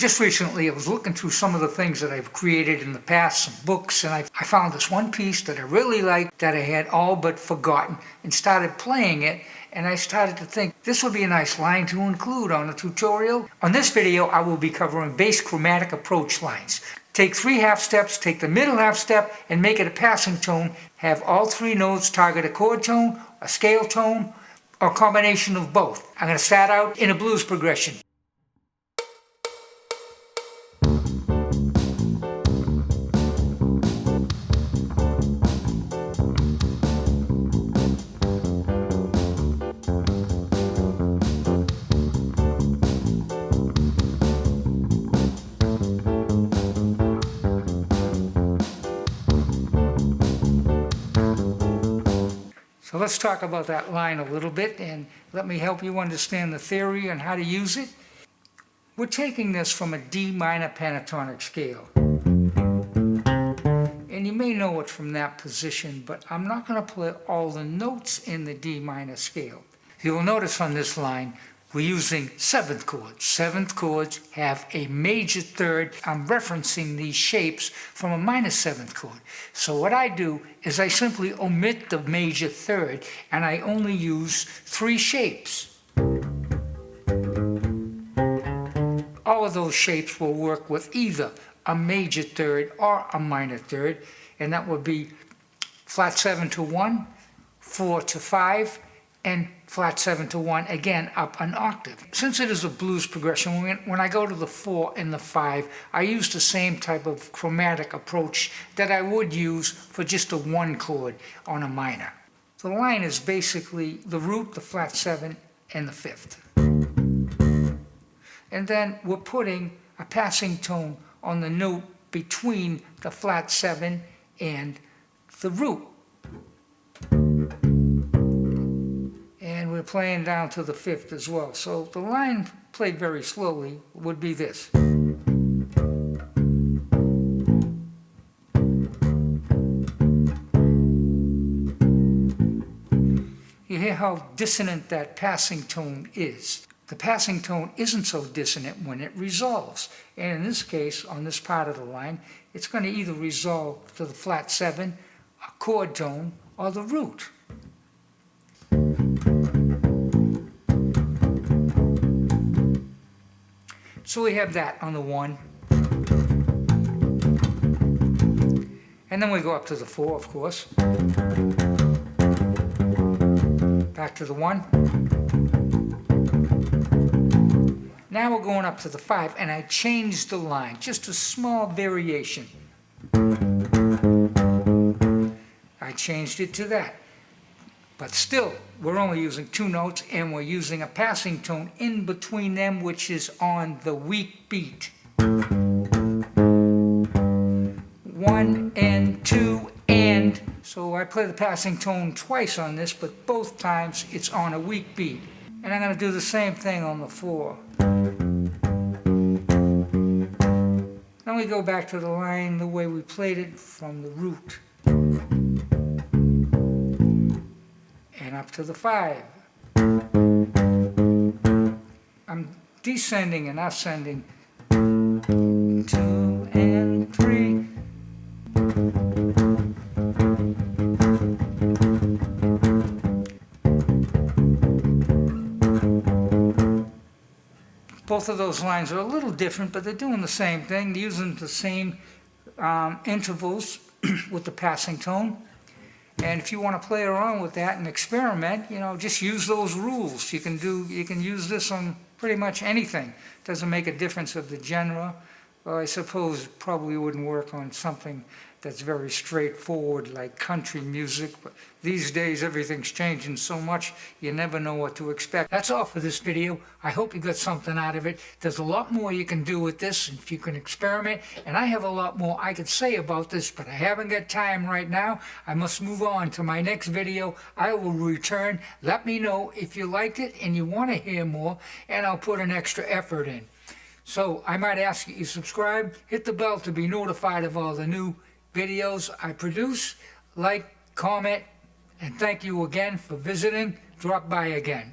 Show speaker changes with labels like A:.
A: just recently I was looking through some of the things that I've created in the past, some books, and I found this one piece that I really liked that I had all but forgotten, and started playing it, and I started to think this would be a nice line to include on a tutorial. On this video I will be covering bass chromatic approach lines. Take 3 half steps, take the middle half step and make it a passing tone. Have all 3 notes target a chord tone, a scale tone, or a combination of both. I'm going to start out in a blues progression. So let's talk about that line a little bit and let me help you understand the theory and how to use it. We're taking this from a D minor pentatonic scale. And you may know it from that position, but I'm not going to play all the notes in the D minor scale. You'll notice on this line we're using 7th chords. 7th chords have a major third. I'm referencing these shapes from a minor 7th chord. So what I do is I simply omit the major third and I only use 3 shapes. All of those shapes will work with either a major third or a minor third, and that would be flat 7 to 1, 4 to 5, and flat 7 to 1, again up an octave. Since it is a blues progression, when I go to the 4 and the 5, I use the same type of chromatic approach that I would use for just a 1 chord on a minor. The line is basically the root, the flat 7, and the 5th. And then we're putting a passing tone on the note between the flat 7 and the root. And we're playing down to the 5th as well. So the line played very slowly would be this. You hear how dissonant that passing tone is. The passing tone isn't so dissonant when it resolves. And in this case, on this part of the line, it's going to either resolve to the flat 7, a chord tone, or the root. So we have that on the 1. And then we go up to the 4, of course. Back to the 1. Now we're going up to the 5, and I changed the line, just a small variation. I changed it to that. But still, we're only using 2 notes, and we're using a passing tone in between them, which is on the weak beat. 1 and 2 and. So I play the passing tone twice on this, but both times it's on a weak beat. And I'm going to do the same thing on the 4. Then we go back to the line the way we played it from the root. And up to the 5. I'm descending and ascending. 2 and 3. Both of those lines are a little different, but they're doing the same thing, using the same intervals with the passing tone. And if you want to play around with that and experiment, just use those rules. You can use this on pretty much anything. Doesn't make a difference of the genre. Well, I suppose it probably wouldn't work on something that's very straightforward like country music, but these days everything's changing so much you never know what to expect. That's all for this video. I hope you got something out of it. There's a lot more you can do with this if you can experiment, and I have a lot more I could say about this, but I haven't got time right now. I must move on to my next video. I will return. Let me know if you liked it and you want to hear more, and I'll put an extra effort in. So I might ask you to subscribe, hit the bell to be notified of all the new videos I produce, like, comment, and thank you again for visiting. Drop by again.